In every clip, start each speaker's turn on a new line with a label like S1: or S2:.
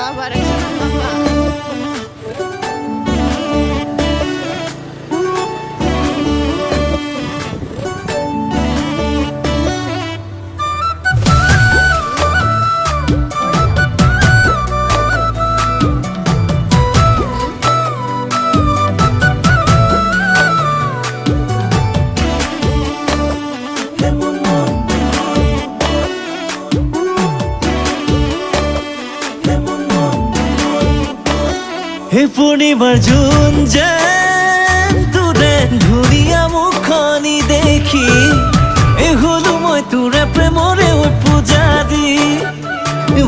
S1: বাবার বাবা
S2: হে পূর্ণিমার জুন যেন তোরে ধুলিয়া মুখনি দেখি এ হলো মই তোরে প্রেমরে ওই পূজা দি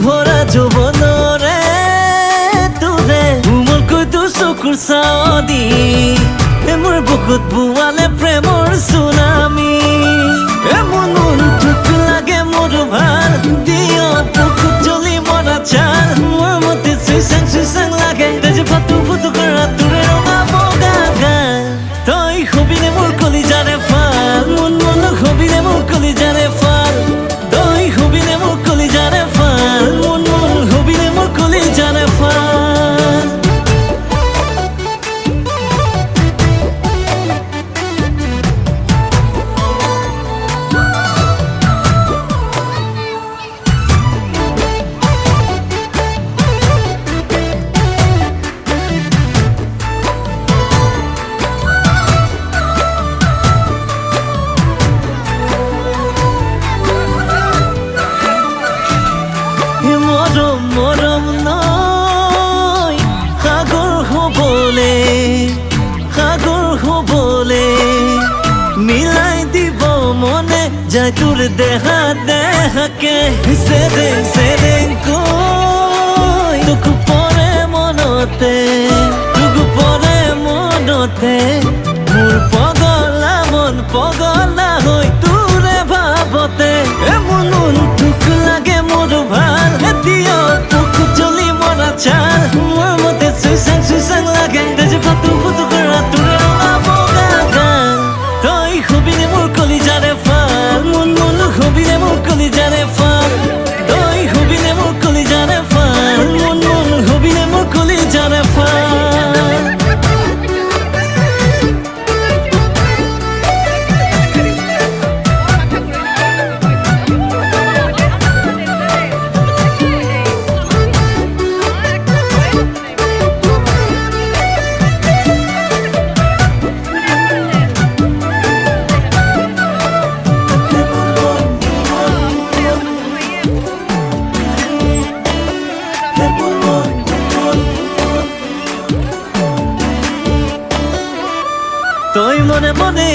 S2: ভরা যৌবনরে তোরে উমল কৈ তোৰ চকুৰ চাও দি মোৰ বুকুত বুৱালে প্ৰেমৰ সুনামি মন তোক লাগে মোৰ ভাল দিয় বুকুত জ্বলি মৰা চাল মোৰ মতে চুইচাং লাগে ফাটু ফুটু কৰা তোৰে ৰঙা বগা গাল তই হবিনে মোৰ কলিজাৰে ফাল মন হবিনে মোৰ কলিজাৰে ফাল তই হবিনে মোৰ কলিজাৰে ফাল মন হবিনে মোৰ কলিজাৰে ফাল মৰম নয় সাগৰ হবলে মিলাই দিব মনে যায় তোৰ দেহাকে সেৰেং কৈ তোক পৰে মনতে মোৰ পগলা মন পগলা হৈ তোৰে ভাবতে মন তোক লাগে মোৰ ভাল দিয় তোক জ্বলি মৰা চাল মোৰ মতে চুইচাং লাগে ফাটু ফুটু কৰা তোৰে ৰঙা বগা গাল তই হবিনে মোৰ কলিজাৰে ফাল মন হবিনে মোৰ কলিজাৰে ফাল তই হবিনে মোৰ কলিজাৰে ফাল মন হবিনে মোৰ কলিজাৰে ফাল তই মনে